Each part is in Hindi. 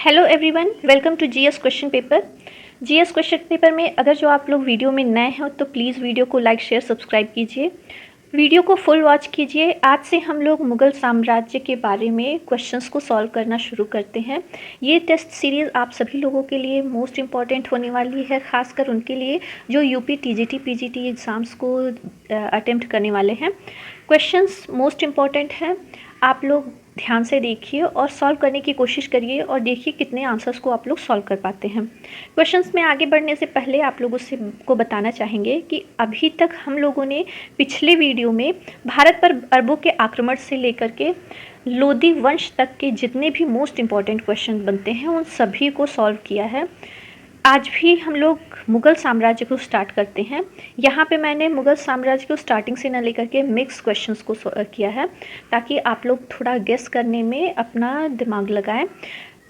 Hello everyone, welcome to GS question paper. GS question paper में अगर जो आप लोग वीडियो में नए हैं तो प्लीज़ वीडियो को लाइक शेयर सब्सक्राइब कीजिए, वीडियो को फुल वॉच कीजिए। आज से हम लोग मुग़ल साम्राज्य के बारे में क्वेश्चंस को सॉल्व करना शुरू करते हैं। ये टेस्ट सीरीज़ आप सभी लोगों के लिए मोस्ट इम्पॉर्टेंट होने वाली है, ख़ासकर उनके लिए जो यूपी टीजीटी पीजीटी एग्ज़ाम्स को अटेम्प्ट करने वाले हैं। क्वेश्चंस मोस्ट इम्पॉर्टेंट हैं, आप लोग ध्यान से देखिए और सॉल्व करने की कोशिश करिए और देखिए कितने आंसर्स को आप लोग सॉल्व कर पाते हैं। क्वेश्चंस में आगे बढ़ने से पहले आप लोगों से को बताना चाहेंगे कि अभी तक हम लोगों ने पिछले वीडियो में भारत पर अरबों के आक्रमण से लेकर के लोदी वंश तक के जितने भी मोस्ट इम्पॉर्टेंट क्वेश्चन बनते हैं उन सभी को सॉल्व किया है। आज भी हम लोग मुग़ल साम्राज्य को स्टार्ट करते हैं। यहाँ पे मैंने मुग़ल साम्राज्य को स्टार्टिंग से न लेकर के मिक्स क्वेश्चंस को किया है ताकि आप लोग थोड़ा गेस करने में अपना दिमाग लगाएं,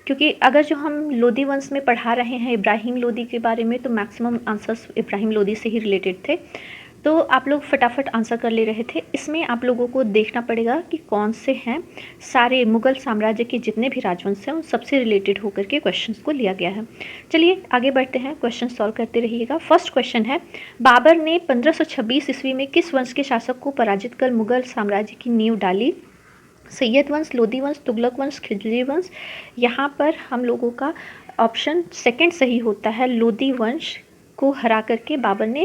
क्योंकि अगर जो हम लोदी वंश में पढ़ा रहे हैं इब्राहिम लोदी के बारे में तो मैक्सिमम आंसर्स इब्राहिम लोदी से ही रिलेटेड थे, तो आप लोग फटाफट आंसर कर ले रहे थे। इसमें आप लोगों को देखना पड़ेगा कि कौन से हैं, सारे मुग़ल साम्राज्य के जितने भी राजवंश हैं उन सबसे रिलेटेड होकर के क्वेश्चंस को लिया गया है। चलिए आगे बढ़ते हैं, क्वेश्चन सॉल्व करते रहिएगा। फर्स्ट क्वेश्चन है, बाबर ने 1526 ईस्वी में किस वंश के शासक को पराजित कर मुग़ल साम्राज्य की नींव डाली? सैयद वंश, लोदी वंश, तुगलक वंश, खिलजी वंश। यहाँ पर हम लोगों का ऑप्शन सेकंड सही होता है। लोदी वंश को हरा करके बाबर ने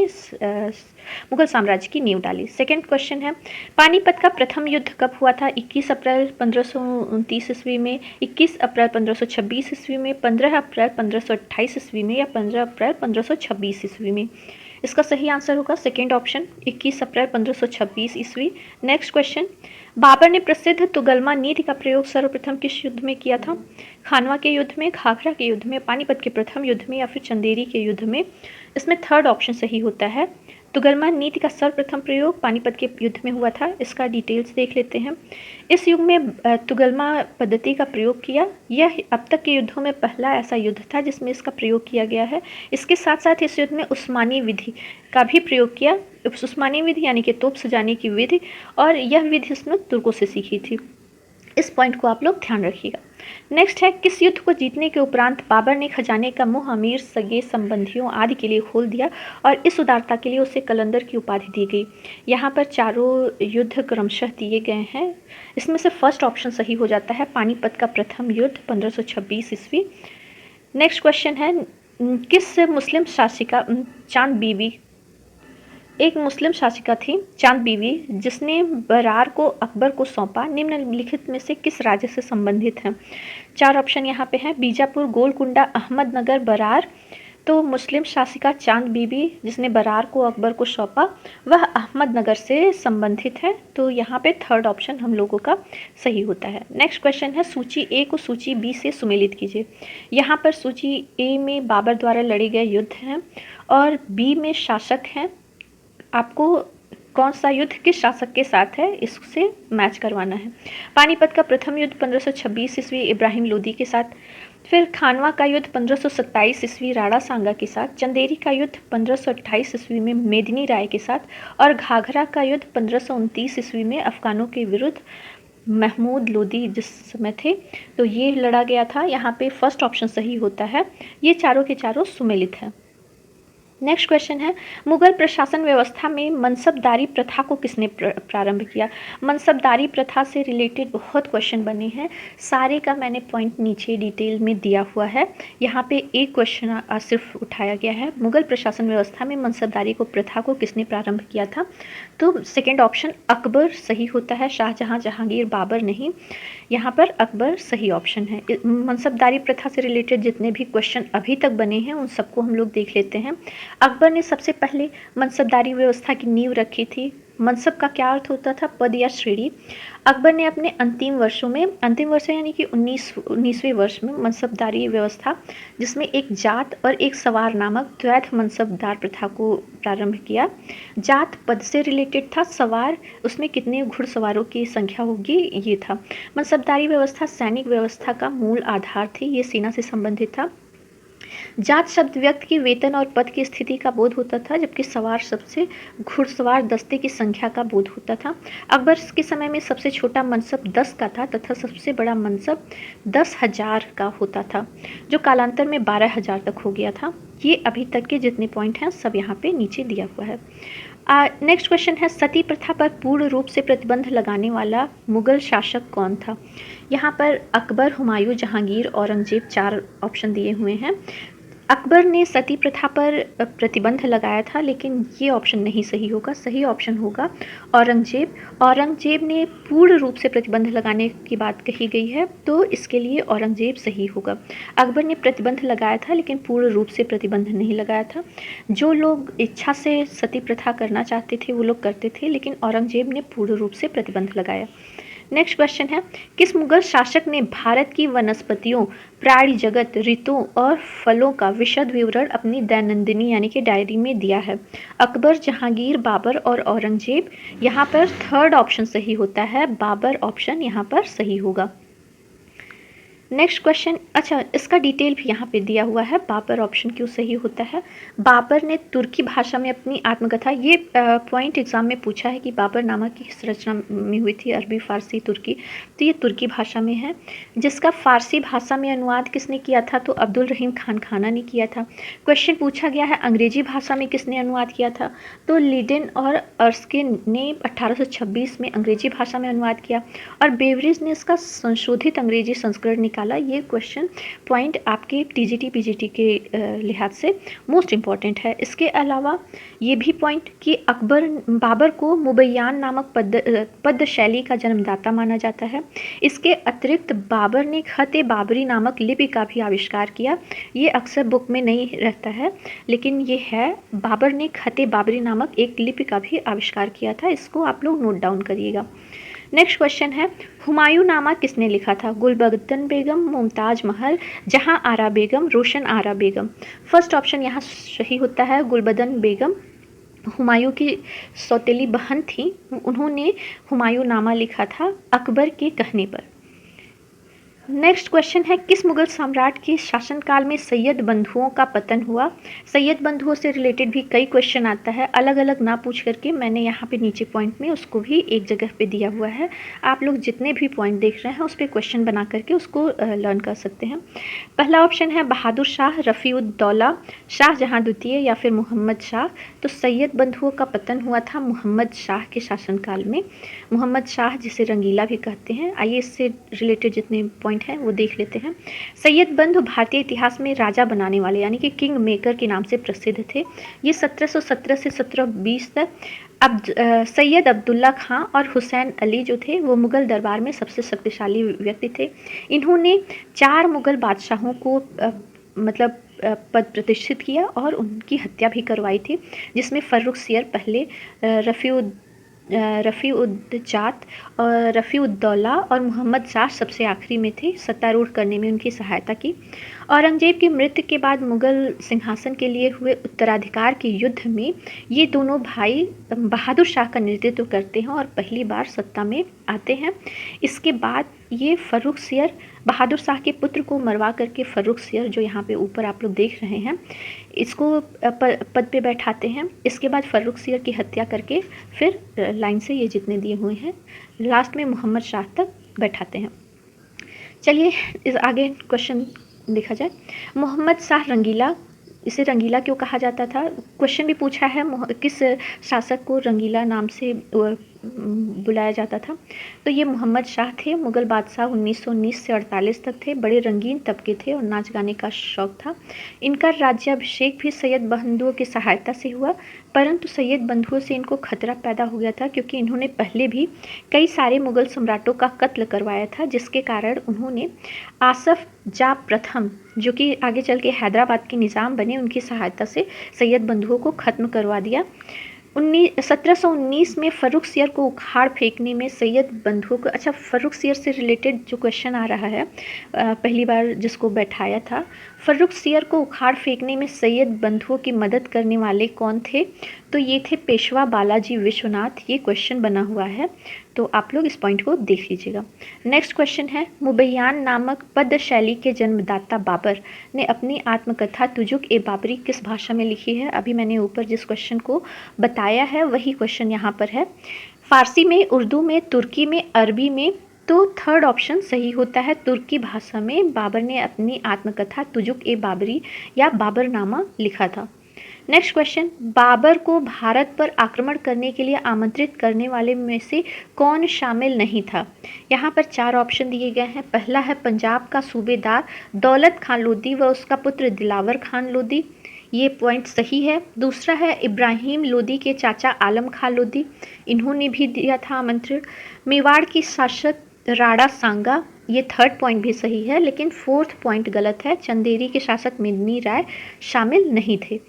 मुग़ल साम्राज्य की नींव डाली। सेकंड क्वेश्चन है, पानीपत का प्रथम युद्ध कब हुआ था? 21 अप्रैल 1529 ईस्वी में, 21 अप्रैल 1526 ईस्वी में, 15 अप्रैल 1528 ईस्वी में या 15 अप्रैल 1526 ईस्वी में? इसका सही आंसर होगा सेकेंड ऑप्शन, 21 अप्रैल 1526 ईस्वी। नेक्स्ट क्वेश्चन, बाबर ने प्रसिद्ध तुगलमा नीति का प्रयोग सर्वप्रथम किस युद्ध में किया था? खानवा के युद्ध में, घाघरा के युद्ध में, पानीपत के प्रथम युद्ध में या फिर चंदेरी के युद्ध में? इसमें थर्ड ऑप्शन सही होता है। तुगलमा नीति का सर्वप्रथम प्रयोग पानीपत के युद्ध में हुआ था। इसका डिटेल्स देख लेते हैं। इस युग में तुगलमा पद्धति का प्रयोग किया। यह अब तक के युद्धों में पहला ऐसा युद्ध था जिसमें इसका प्रयोग किया गया है। इसके साथ साथ इस युद्ध में उस्मानी विधि का भी प्रयोग किया। उस्मानी विधि यानी कि तोप सजाने की विधि, और यह विधि इसने तुर्कों से सीखी थी। इस पॉइंट को आप लोग ध्यान रखिएगा। नेक्स्ट है, किस युद्ध को जीतने के उपरांत बाबर ने खजाने का मुंह अमीर, सगे संबंधियों आदि के लिए खोल दिया और इस उदारता के लिए उसे कलंदर की उपाधि दी गई? यहाँ पर चारों युद्ध क्रमशः दिए गए हैं। इसमें से फर्स्ट ऑप्शन सही हो जाता है, पानीपत का प्रथम युद्ध 1526 ईस्वी। नेक्स्ट क्वेश्चन है, किस मुस्लिम शासिका चांद बीबी, एक मुस्लिम शासिका थी चांद बीवी जिसने बरार को अकबर को सौंपा, निम्नलिखित में से किस राज्य से संबंधित है? चार ऑप्शन यहाँ पे हैं, बीजापुर, गोलकुंडा, अहमदनगर, बरार। तो मुस्लिम शासिका चांद बीबी जिसने बरार को अकबर को सौंपा वह अहमदनगर से संबंधित है, तो यहाँ पे थर्ड ऑप्शन हम लोगों का सही होता है। नेक्स्ट क्वेश्चन है, सूची ए को सूची बी से सुमेलित कीजिए। यहाँ पर सूची ए में बाबर द्वारा लड़े गए युद्ध हैं और बी में शासक हैं। आपको कौन सा युद्ध किस शासक के साथ है इससे मैच करवाना है। पानीपत का प्रथम युद्ध 1526 ईस्वी इब्राहिम लोदी के साथ, फिर खानवा का युद्ध 1527 ईस्वी राणा सांगा के साथ, चंदेरी का युद्ध 1528 ईस्वी में मेदिनी राय के साथ, और घाघरा का युद्ध 1529 ईस्वी में अफगानों के विरुद्ध महमूद लोदी जिस समय थे, तो ये लड़ा गया था। यहाँ पे फर्स्ट ऑप्शन सही होता है, ये चारों के चारों सुमेलित हैं। नेक्स्ट क्वेश्चन है, मुगल प्रशासन व्यवस्था में मनसबदारी प्रथा को किसने प्रारंभ किया? मनसबदारी प्रथा से रिलेटेड बहुत क्वेश्चन बने हैं, सारे का मैंने पॉइंट नीचे डिटेल में दिया हुआ है। यहाँ पे एक क्वेश्चन सिर्फ उठाया गया है, मुगल प्रशासन व्यवस्था में मनसबदारी को प्रथा को किसने प्रारंभ किया था? तो सेकेंड ऑप्शन अकबर सही होता है, शाहजहाँ, जहांगीर, बाबर नहीं। यहाँ पर अकबर सही ऑप्शन है। मनसबदारी प्रथा से रिलेटेड जितने भी क्वेश्चन अभी तक बने हैं उन सबको हम लोग देख लेते हैं। अकबर ने सबसे पहले मनसबदारी व्यवस्था की नींव रखी थी। मनसब का क्या अर्थ होता था? पद या श्रेणी। अकबर ने अपने अंतिम वर्ष यानी कि 19वें वर्ष में मनसबदारी व्यवस्था जिसमें एक जात और एक सवार नामक द्वैध मनसबदार प्रथा को प्रारंभ किया। जात पद से रिलेटेड था, सवार उसमें कितने घुड़सवारों की संख्या होगी ये था। मनसबदारी व्यवस्था सैनिक व्यवस्था का मूल आधार थी, ये सेना से संबंधित था। जात शब्द व्यक्ति की वेतन और पद की स्थिति का बोध होता था, जबकि सवार सबसे घुड़सवार दस्ते की संख्या का बोध होता था। अकबर के समय में सबसे छोटा मनसब 10 का था तथा सबसे बड़ा मनसब 10,000 का होता था, जो कालांतर में 12,000 तक हो गया था। ये अभी तक के जितने पॉइंट हैं सब यहाँ पे नीचे दिया हुआ है। नेक्स्ट क्वेश्चन है, सती प्रथा पर पूर्ण रूप से प्रतिबंध लगाने वाला मुगल शासक कौन था? यहाँ पर अकबर, हुमायूं, जहांगीर, औरंगजेब 4 ऑप्शन दिए हुए हैं। अकबर ने सती प्रथा पर प्रतिबंध लगाया था, लेकिन ये ऑप्शन नहीं सही होगा। सही ऑप्शन होगा औरंगजेब। औरंगजेब ने पूर्ण रूप से प्रतिबंध लगाने की बात कही गई है, तो इसके लिए औरंगजेब सही होगा। अकबर ने प्रतिबंध लगाया था, लेकिन पूर्ण रूप से प्रतिबंध नहीं लगाया था। जो लोग इच्छा से सती प्रथा करना चाहते थे वो लोग करते थे, लेकिन औरंगजेब ने पूर्ण रूप से प्रतिबंध लगाया। नेक्स्ट क्वेश्चन है, किस मुगल शासक ने भारत की वनस्पतियों, प्राणी जगत, ऋतुओं और फलों का विशद विवरण अपनी दैनंदिनी यानी कि डायरी में दिया है? अकबर, जहांगीर, बाबर और औरंगजेब। यहाँ पर थर्ड ऑप्शन सही होता है, बाबर ऑप्शन यहाँ पर सही होगा। नेक्स्ट क्वेश्चन, अच्छा इसका डिटेल भी यहाँ पे दिया हुआ है, बाबर ऑप्शन क्यों सही होता है। बाबर ने तुर्की भाषा में अपनी आत्मकथा, ये पॉइंट एग्जाम में पूछा है कि बाबर नामा की किस रचना में हुई थी, अरबी, फारसी, तुर्की, तो ये तुर्की भाषा में है। जिसका फारसी भाषा में अनुवाद किसने किया था, तो अब्दुल रहीम खान खाना ने किया था। क्वेश्चन पूछा गया है अंग्रेजी भाषा में किसने अनुवाद किया था, तो लीडेन और अर्स्किन ने 1826 में अंग्रेजी भाषा में अनुवाद किया और बेवरेज ने इसका संशोधित अंग्रेजी संस्करण निकाला। ये क्वेश्चन पॉइंट आपके टीजीटी पीजीटी के लिहाज से मोस्ट इम्पॉर्टेंट है। इसके अलावा ये भी पॉइंट कि बाबर को मुबैयान नामक पद्य शैली का जन्मदाता माना जाता है। इसके अतिरिक्त बाबर ने खत-ए बाबरी नामक लिपि का भी आविष्कार किया। ये अक्सर बुक में नहीं रहता है, लेकिन ये है, बाबर ने खत-ए बाबरी नामक एक लिपि का भी आविष्कार किया था। इसको आप लोग नोट डाउन करिएगा। नेक्स्ट क्वेश्चन है, हुमायूं नामा किसने लिखा था? गुलबदन बेगम, मुमताज महल, जहां आरा बेगम, रोशन आरा बेगम। फर्स्ट ऑप्शन यहाँ सही होता है, गुलबदन बेगम हुमायूं की सौतेली बहन थी। उन्होंने हुमायूं नामा लिखा था अकबर के कहने पर। नेक्स्ट क्वेश्चन है, किस मुगल सम्राट के शासनकाल में सैयद बंधुओं का पतन हुआ? सैयद बंधुओं से रिलेटेड भी कई क्वेश्चन आता है, अलग अलग ना पूछ करके मैंने यहाँ पे नीचे पॉइंट में उसको भी एक जगह पे दिया हुआ है। आप लोग जितने भी पॉइंट देख रहे हैं उस पर क्वेश्चन बना करके उसको लर्न कर सकते हैं। पहला ऑप्शन है बहादुर शाह, रफ़ी-उद-दौला, शाहजहाँ द्वितीय या फिर मोहम्मद शाह। तो सैयद बंधुओं का पतन हुआ था मोहम्मद शाह के शासनकाल में। मोहम्मद शाह जिसे रंगीला भी कहते हैं। आइए इससे रिलेटेड जितने पॉइंट हैं वो देख लेते हैं। सैयद बंधु भारतीय इतिहास में राजा बनाने वाले यानी कि किंग मेकर के नाम से प्रसिद्ध थे। ये 1717 से 1720 तक सैयद अब्दुल्ला खां और हुसैन अली जो थे वो मुग़ल दरबार में सबसे शक्तिशाली व्यक्ति थे। इन्होंने 4 मुग़ल बादशाहों को पद प्रतिष्ठित किया और उनकी हत्या भी करवाई थी, जिसमें फ़र्रुखसियर पहले, रफ़ी-उद-जात और रफ़ी-उद-दौला और मोहम्मद शाह सबसे आखिरी में थे। सत्तारूढ़ करने में उनकी सहायता की। औरंगजेब की मृत्यु के बाद मुग़ल सिंहासन के लिए हुए उत्तराधिकार के युद्ध में ये दोनों भाई बहादुर शाह का नेतृत्व करते हैं और पहली बार सत्ता में आते हैं। इसके बाद ये फ़र्रुखसियर बहादुर शाह के पुत्र को मरवा करके फ़र्रुखसियर जो यहाँ पे ऊपर आप लोग देख रहे हैं इसको पद पे बैठाते हैं। इसके बाद फ़र्रुखसियर की हत्या करके फिर लाइन से ये जितने दिए हुए हैं लास्ट में मोहम्मद शाह तक बैठाते हैं। चलिए इस आगे क्वेश्चन देखा जाए। मोहम्मद शाह रंगीला, इसे रंगीला क्यों कहा जाता था? क्वेश्चन भी पूछा है किस शासक को रंगीला नाम से बुलाया जाता था। तो ये मोहम्मद शाह थे। मुग़ल बादशाह 1919 से 48 तक थे। बड़े रंगीन तबके थे और नाच गाने का शौक़ था। इनका राज्याभिषेक भी सैयद बंधुओं की सहायता से हुआ, परंतु सैयद बंधुओं से इनको खतरा पैदा हो गया था क्योंकि इन्होंने पहले भी कई सारे मुग़ल सम्राटों का कत्ल करवाया था, जिसके कारण उन्होंने आसफ़ जाह प्रथम जो कि आगे चल के हैदराबाद के निज़ाम बने, उनकी सहायता से सैयद बंधुओं को ख़त्म करवा दिया। 1719 में फ़र्रुखसियर को उखाड़ फेंकने में सैयद बंधुओं को, अच्छा फ़र्रुखसियर से रिलेटेड जो क्वेश्चन आ रहा है, पहली बार जिसको बैठाया था फर्रुखसियर को उखाड़ फेंकने में सैयद बंधुओं की मदद करने वाले कौन थे? तो ये थे पेशवा बालाजी विश्वनाथ। ये क्वेश्चन बना हुआ है, तो आप लोग इस पॉइंट को देख लीजिएगा। नेक्स्ट क्वेश्चन है, मुबैयान नामक पद्य शैली के जन्मदाता बाबर ने अपनी आत्मकथा तुजुक ए बाबरी किस भाषा में लिखी है? अभी मैंने ऊपर जिस क्वेश्चन को बताया है वही क्वेश्चन यहाँ पर है। फारसी में, उर्दू में, तुर्की में, अरबी में। तो थर्ड ऑप्शन सही होता है, तुर्की भाषा में बाबर ने अपनी आत्मकथा तुजुक ए बाबरी या बाबरनामा लिखा था। नेक्स्ट क्वेश्चन, बाबर को भारत पर आक्रमण करने के लिए आमंत्रित करने वाले में से कौन शामिल नहीं था? यहाँ पर 4 ऑप्शन दिए गए हैं। पहला है पंजाब का सूबेदार दौलत खान लोदी व उसका पुत्र दिलावर खान लोदी, ये पॉइंट सही है। दूसरा है इब्राहिम लोदी के चाचा आलम खान लोदी, इन्होंने भी दिया था आमंत्रण। मेवाड़ की शासक राणा सांगा, ये थर्ड पॉइंट भी सही है, लेकिन फोर्थ पॉइंट गलत है, चंदेरी के शासक मेदिनी राय शामिल नहीं थे।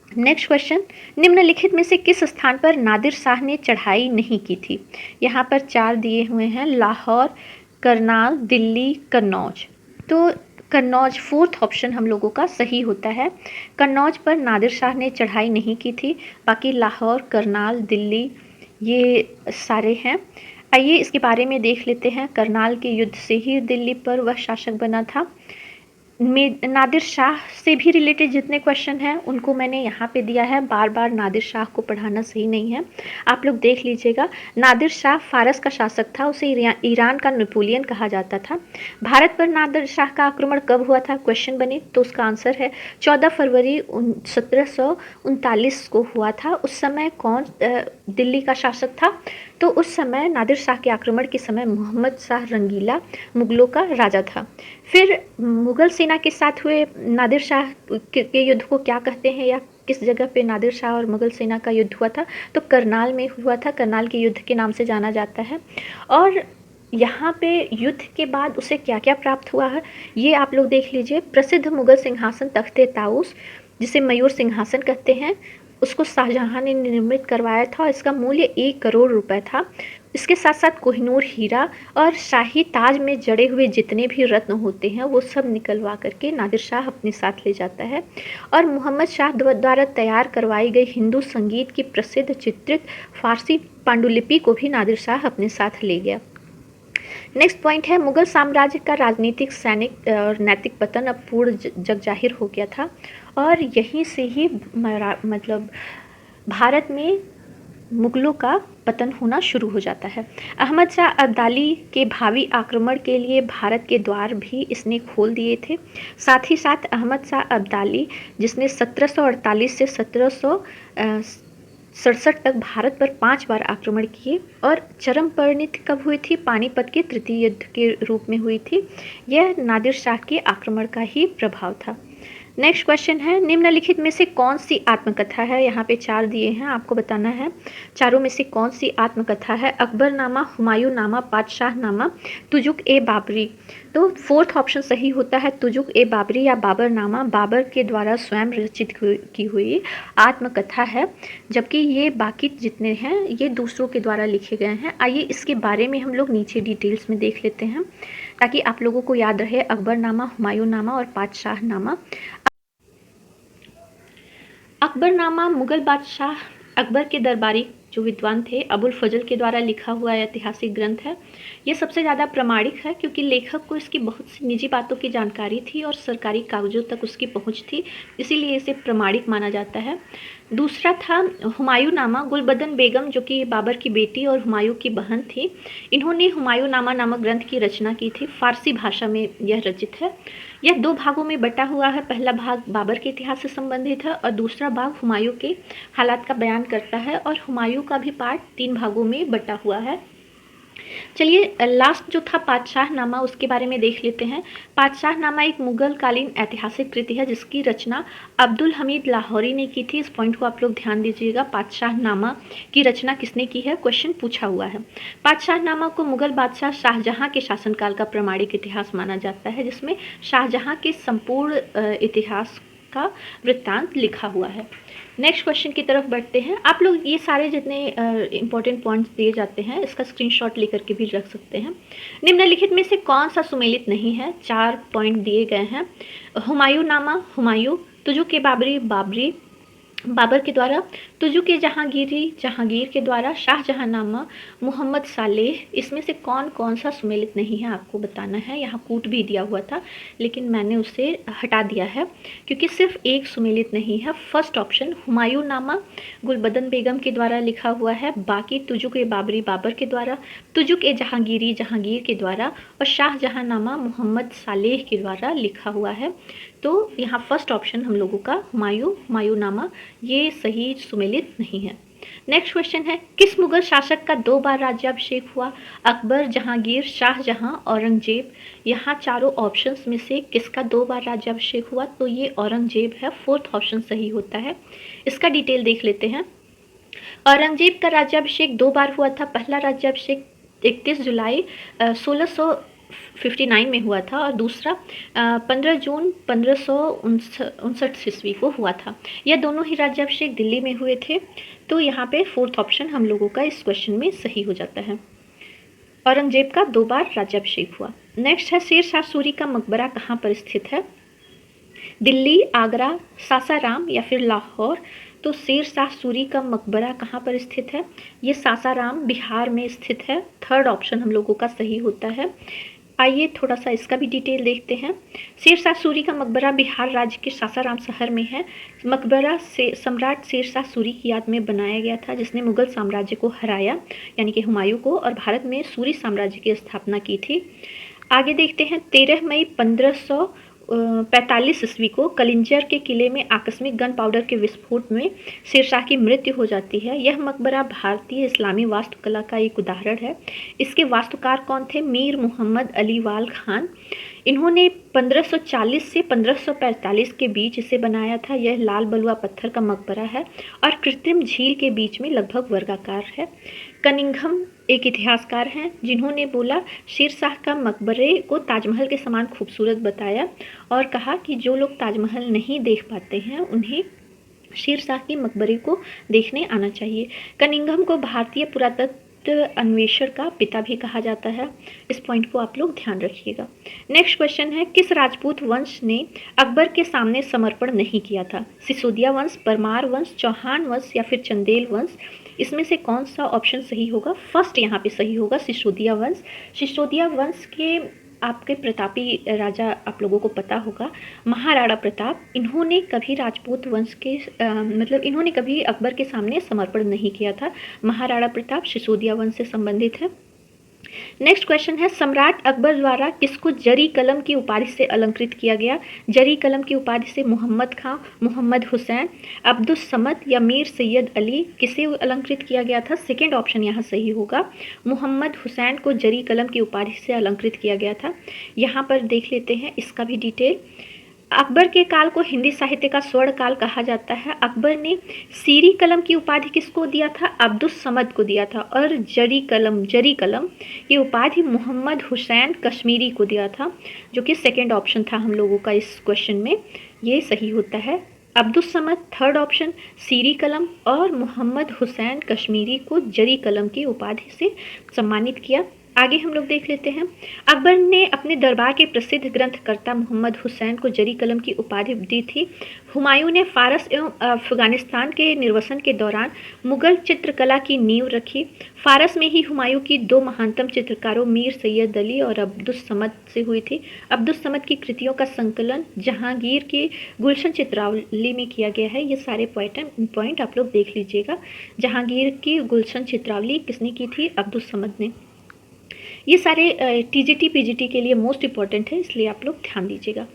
नेक्स्ट क्वेश्चन, निम्नलिखित में से किस स्थान पर नादिर शाह ने चढ़ाई नहीं की थी? यहाँ पर 4 दिए हुए हैं, लाहौर, करनाल, दिल्ली, कन्नौज। तो कन्नौज फोर्थ ऑप्शन हम लोगों का सही होता है। कन्नौज पर नादिर शाह ने चढ़ाई नहीं की थी, बाकी लाहौर, करनाल, दिल्ली ये सारे हैं। आइए इसके बारे में देख लेते हैं। करनाल के युद्ध से ही दिल्ली पर वह शासक बना था। नादिर शाह से भी रिलेटेड जितने क्वेश्चन हैं उनको मैंने यहाँ पे दिया है, बार बार नादिर शाह को पढ़ाना सही नहीं है, आप लोग देख लीजिएगा। नादिर शाह फारस का शासक था, उसे ईरान का नेपोलियन कहा जाता था। भारत पर नादिर शाह का आक्रमण कब हुआ था क्वेश्चन बने, तो उसका आंसर है 14 फरवरी 1739 को हुआ था। उस समय कौन दिल्ली का शासक था? तो उस समय नादिर शाह के आक्रमण के समय मोहम्मद शाह रंगीला मुगलों का राजा था। फिर मुगल सेना के साथ हुए नादिर शाह के युद्ध को क्या कहते हैं, या किस जगह पे नादिर शाह और मुगल सेना का युद्ध हुआ था? तो करनाल में हुआ था, करनाल के युद्ध के नाम से जाना जाता है। और यहाँ पे युद्ध के बाद उसे क्या क्या प्राप्त हुआ है ये आप लोग देख लीजिए। प्रसिद्ध मुगल सिंहासन तख्ते ताउस, जिसे मयूर सिंहासन कहते हैं, उसको शाहजहां ने निर्मित करवाया था। इसका मूल्य 1 करोड़ रुपए था। इसके साथ साथ कोहिनूर हीरा और शाही ताज में जड़े हुए जितने भी रत्न होते हैं वो सब निकलवा करके नादिर शाह अपने साथ ले जाता है। और मोहम्मद शाह द्वारा तैयार करवाई गई हिंदू संगीत की प्रसिद्ध चित्रित फारसी पांडुलिपि को भी नादिर शाह अपने साथ ले गया। नेक्स्ट पॉइंट है, मुगल साम्राज्य का राजनीतिक, सैनिक और नैतिक पतन अब पूर्ण जग जाहिर हो गया था और यहीं से ही मतलब भारत में मुगलों का पतन होना शुरू हो जाता है। अहमद शाह अब्दाली के भावी आक्रमण के लिए भारत के द्वार भी इसने खोल दिए थे। साथ ही साथ अहमद शाह अब्दाली, जिसने 1748 से 1767 तक भारत पर 5 बार आक्रमण किए और चरम परिणति कब हुई थी? पानीपत के तृतीय युद्ध के रूप में हुई थी। यह नादिर शाह के आक्रमण का ही प्रभाव था। नेक्स्ट क्वेश्चन है, निम्नलिखित में से कौन सी आत्मकथा है? यहाँ पे 4 दिए हैं, आपको बताना है चारों में से कौन सी आत्मकथा है। अकबरनामा, हुमायूंनामा, बादशाहनामा, तुजुक ए बाबरी। तो फोर्थ ऑप्शन सही होता है, तुजुक ए बाबरी या बाबरनामा बाबर के द्वारा स्वयं रचित की हुई आत्मकथा है, जबकि ये बाकी जितने हैं ये दूसरों के द्वारा लिखे गए हैं। आइए इसके बारे में हम लोग नीचे डिटेल्स में देख लेते हैं ताकि आप लोगों को याद रहे। अकबरनामा, हुमायूंनामा और बादशाहनामा। अकबरनामा मुगल बादशाह अकबर के दरबारी जो विद्वान थे अबुल फजल के द्वारा लिखा हुआ ऐतिहासिक ग्रंथ है। ये सबसे ज़्यादा प्रमाणिक है क्योंकि लेखक को इसकी बहुत सी निजी बातों की जानकारी थी और सरकारी कागजों तक उसकी पहुंच थी, इसीलिए इसे प्रमाणिक माना जाता है। दूसरा था हुमायूंनामा। गुलबदन बेगम जो कि बाबर की बेटी और हुमायूं की बहन थी, इन्होंने हुमायूंनामा नामक ग्रंथ की रचना की थी। फारसी भाषा में यह रचित है। यह 2 भागों में बटा हुआ है। पहला भाग बाबर के इतिहास से संबंधित है और दूसरा भाग हुमायूं के हालात का बयान करता है और हुमायूं का भी पार्ट 3 भागों में बटा हुआ है। चलिए लास्ट जो था पातशाहनामा, उसके बारे में देख लेते हैं। पातशाहनामा एक मुगल कालीन ऐतिहासिक कृति है जिसकी रचना अब्दुल हमीद लाहौरी ने की थी। इस पॉइंट को आप लोग ध्यान दीजिएगा। पातशाहनामा की रचना किसने की है, क्वेश्चन पूछा हुआ है। पातशाहनामा को मुगल बादशाह शाहजहां के शासनकाल का प्रमाणिक इतिहास माना जाता है, जिसमें शाहजहां के संपूर्ण इतिहास का वृत्तांत लिखा हुआ है। नेक्स्ट क्वेश्चन की तरफ बढ़ते हैं। आप लोग ये सारे जितने इंपॉर्टेंट पॉइंट्स दिए जाते हैं इसका स्क्रीनशॉट लेकर के भी रख सकते हैं। निम्नलिखित में से कौन सा सुमेलित नहीं है? 4 पॉइंट दिए गए हैं। हुमायूं नामा हुमायूं, तुजु के बाबरी बाबरी बाबर के द्वारा, तुजु के जहांगीरी जहांगीर के द्वारा, शाहजहांनामा मोहम्मद सालेह। इसमें से कौन कौन सा सुमेलित नहीं है आपको बताना है। यहाँ कूट भी दिया हुआ था लेकिन मैंने उसे हटा दिया है क्योंकि सिर्फ एक सुमेलित नहीं है। फर्स्ट ऑप्शन हुमायूं नामा गुलबदन बेगम के द्वारा लिखा हुआ है, बाकी तुजु के बाबरी बाबर के द्वारा, तुजु के जहांगीरी जहांगीर के द्वारा और शाहजहांनामा मोहम्मद सालेह के द्वारा लिखा हुआ है। तो यहाँ फर्स्ट ऑप्शन हम लोगों का हुमायूं नामा ये सही सुमेलित नहीं है। नेक्स्ट क्वेश्चन है, किस मुगल शासक का 2 बार राज्याभिषेक हुआ? अकबर, जहांगीर, शाहजहां, औरंगजेब। यहाँ चारों ऑप्शंस में से किसका 2 बार राज्याभिषेक हुआ? तो ये औरंगजेब है, फोर्थ ऑप्शन सही होता है। इसका डिटेल देख लेते हैं। औरंगजेब का राज्याभिषेक 2 बार हुआ था। पहला राज्याभिषेक 31 जुलाई 1659 में हुआ था और दूसरा 15 जून 1559 ईस्वी को हुआ था। यह दोनों ही राज्याभिषेक दिल्ली में हुए थे। तो यहाँ पे फोर्थ ऑप्शन हम लोगों का इस क्वेश्चन में सही हो जाता है। औरंगजेब का 2 बार राज्याभिषेक हुआ। नेक्स्ट है, शेर शाह सूरी का मकबरा कहाँ पर स्थित है? दिल्ली, आगरा, सासाराम या फिर लाहौर। तो शेर शाह सूरी का मकबरा कहाँ पर स्थित है? ये सासाराम बिहार में स्थित है। थर्ड ऑप्शन हम लोगों का सही होता है। आइए थोड़ा सा इसका भी डिटेल देखते हैं। शेर शाह सूरी का मकबरा बिहार राज्य के सासाराम शहर में है। मकबरा से सम्राट शेर शाह सूरी की याद में बनाया गया था जिसने मुगल साम्राज्य को हराया यानी कि हुमायूं को और भारत में सूरी साम्राज्य की स्थापना की थी। आगे देखते हैं, 13 मई 1545 ईस्वी को कलिंजर के किले में आकस्मिक गन पाउडर के विस्फोट में शेरशाह की मृत्यु हो जाती है। यह मकबरा भारतीय इस्लामी वास्तुकला का एक उदाहरण है। इसके वास्तुकार कौन थे? मीर मोहम्मद अली वाल खान। इन्होंने 1540 से 1545 के बीच इसे बनाया था। यह लाल बलुआ पत्थर का मकबरा है और कृत्रिम झील के बीच में लगभग वर्गाकार है। कनिंघम एक इतिहासकार हैं जिन्होंने बोला शेरशाह का मकबरे को ताजमहल के समान खूबसूरत बताया और कहा कि जो लोग ताजमहल नहीं देख पाते हैं उन्हें शेरशाह के मकबरे को देखने आना चाहिए। कनिंघम को भारतीय पुरातत्व अन्वेषण का पिता भी कहा जाता है। इस पॉइंट को आप लोग ध्यान रखिएगा। नेक्स्ट क्वेश्चन है, किस राजपूत वंश ने अकबर के सामने समर्पण नहीं किया था? सिसोदिया वंश, परमार वंश, चौहान वंश या फिर चंदेल वंश। इसमें से कौन सा ऑप्शन सही होगा? फर्स्ट यहाँ पे सही होगा, सिसोदिया वंश। सिसोदिया वंश के आपके प्रतापी राजा आप लोगों को पता होगा, महाराणा प्रताप। इन्होंने कभी राजपूत वंश के इन्होंने कभी अकबर के सामने समर्पण नहीं किया था। महाराणा प्रताप सिसोदिया वंश से संबंधित है। नेक्स्ट क्वेश्चन है, सम्राट अकबर द्वारा किसको जरी कलम की उपाधि से अलंकृत किया गया? जरी कलम की उपाधि से मोहम्मद खां, मोहम्मद हुसैन, अब्दुस समद या मीर सैयद अली किसे अलंकृत किया गया था? सेकेंड ऑप्शन यहाँ सही होगा, मोहम्मद हुसैन को जरी कलम की उपाधि से अलंकृत किया गया था। यहाँ पर देख लेते हैं इसका भी डिटेल। अकबर के काल को हिंदी साहित्य का स्वर्ण काल कहा जाता है। अकबर ने सीरी कलम की उपाधि किसको दिया था? अब्दुस समद को दिया था और जरी कलम ये उपाधि मोहम्मद हुसैन कश्मीरी को दिया था, जो कि सेकंड ऑप्शन था हम लोगों का इस क्वेश्चन में। ये सही होता है। अब्दुस समद थर्ड ऑप्शन, सीरी कलम और मोहम्मद हुसैन कश्मीरी को जरी कलम की उपाधि से सम्मानित किया। आगे हम लोग देख लेते हैं, अकबर ने अपने दरबार के प्रसिद्ध ग्रंथकर्ता मोहम्मद हुसैन को जरी कलम की उपाधि दी थी। हुमायूं ने फारस एवं अफगानिस्तान के निर्वसन के दौरान मुगल चित्रकला की नींव रखी। फारस में ही हुमायूं की 2 महानतम चित्रकारों मीर सैयद अली और अब्दुस समद से हुई थी। अब्दुस समद की कृतियों का संकलन जहांगीर के गुलशन चित्रावली में किया गया है। ये सारे पॉइंट आप लोग देख लीजिएगा। जहांगीर की गुलशन चित्रावली किसने की थी? अब्दुस समद ने। ये सारे टीजीटी पीजीटी के लिए मोस्ट इंपॉर्टेंट है, इसलिए आप लोग ध्यान दीजिएगा।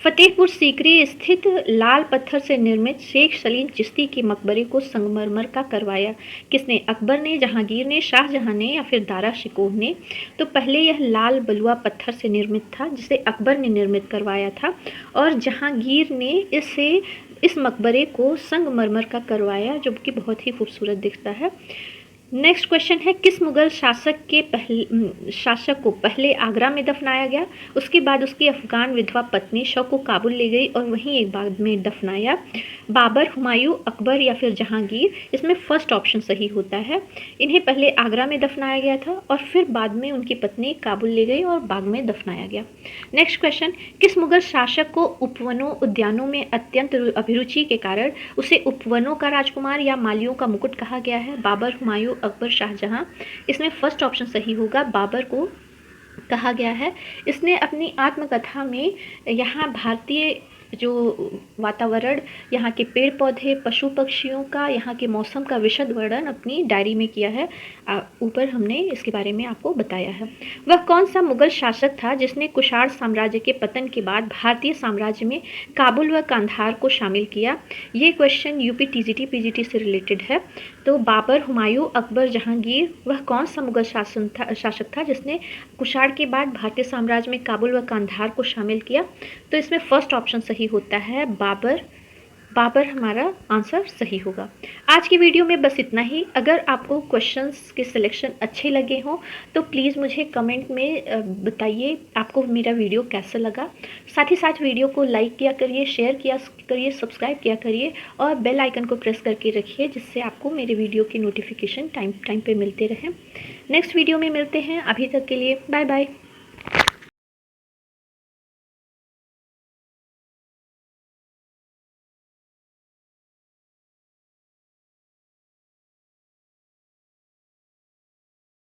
फतेहपुर सीकरी स्थित लाल पत्थर से निर्मित शेख सलीम चिश्ती के मकबरे को संगमरमर का करवाया किसने? अकबर ने, जहांगीर ने, शाहजहां ने या फिर दारा शिकोह ने? तो पहले यह लाल बलुआ पत्थर से निर्मित था जिसे अकबर ने निर्मित करवाया था और जहांगीर ने इस मकबरे को संगमरमर का करवाया, जो कि बहुत ही खूबसूरत दिखता है। नेक्स्ट क्वेश्चन है, किस मुगल शासक को पहले आगरा में दफनाया गया, उसके बाद उसकी अफगान विधवा पत्नी शव को काबुल ले गई और वहीं एक बाद में दफनाया? बाबर, हुमायूं, अकबर या फिर जहांगीर? इसमें फर्स्ट ऑप्शन सही होता है। इन्हें पहले आगरा में दफनाया गया था और फिर बाद में उनकी पत्नी काबुल ले गई और बाग में दफनाया गया। नेक्स्ट क्वेश्चन, किस मुगल शासक को उपवनों उद्यानों में अत्यंत अभिरुचि के कारण उसे उपवनों का राजकुमार या मालियों का मुकुट कहा गया है? बाबर, हुमायूं, अकबर, शाहजहां? इसमें फर्स्ट ऑप्शन सही होगा, बाबर को कहा गया है। इसने अपनी आत्मकथा में यहाँ भारतीय जो वातावरण, यहाँ के पेड़ पौधे, पशु पक्षियों का, यहाँ के मौसम का विशद वर्णन अपनी डायरी में किया है। ऊपर हमने इसके बारे में आपको बताया है। वह कौन सा मुगल शासक था जिसने कुषाण साम्राज्य के पतन के बाद भारतीय साम्राज्य में काबुल व कांधार को शामिल किया? ये क्वेश्चन यूपी टीजीटी पीजीटी से रिलेटेड है। तो बाबर, हुमायूं, अकबर, जहांगीर, वह कौन सा मुगल शासक था जिसने कुषाण के बाद भारतीय साम्राज्य में काबुल व कांधार को शामिल किया? तो इसमें फर्स्ट ऑप्शन सही होता है, बाबर। बाबर हमारा आंसर सही होगा। आज की वीडियो में बस इतना ही। अगर आपको क्वेश्चंस के सिलेक्शन अच्छे लगे हों तो प्लीज़ मुझे कमेंट में बताइए आपको मेरा वीडियो कैसा लगा। साथ ही साथ वीडियो को लाइक किया करिए, शेयर किया करिए, सब्सक्राइब किया करिए और बेल आइकन को प्रेस करके रखिए, जिससे आपको मेरे वीडियो की नोटिफिकेशन टाइम पे मिलते रहे। नेक्स्ट वीडियो में मिलते हैं। अभी तक के लिए बाय बाय।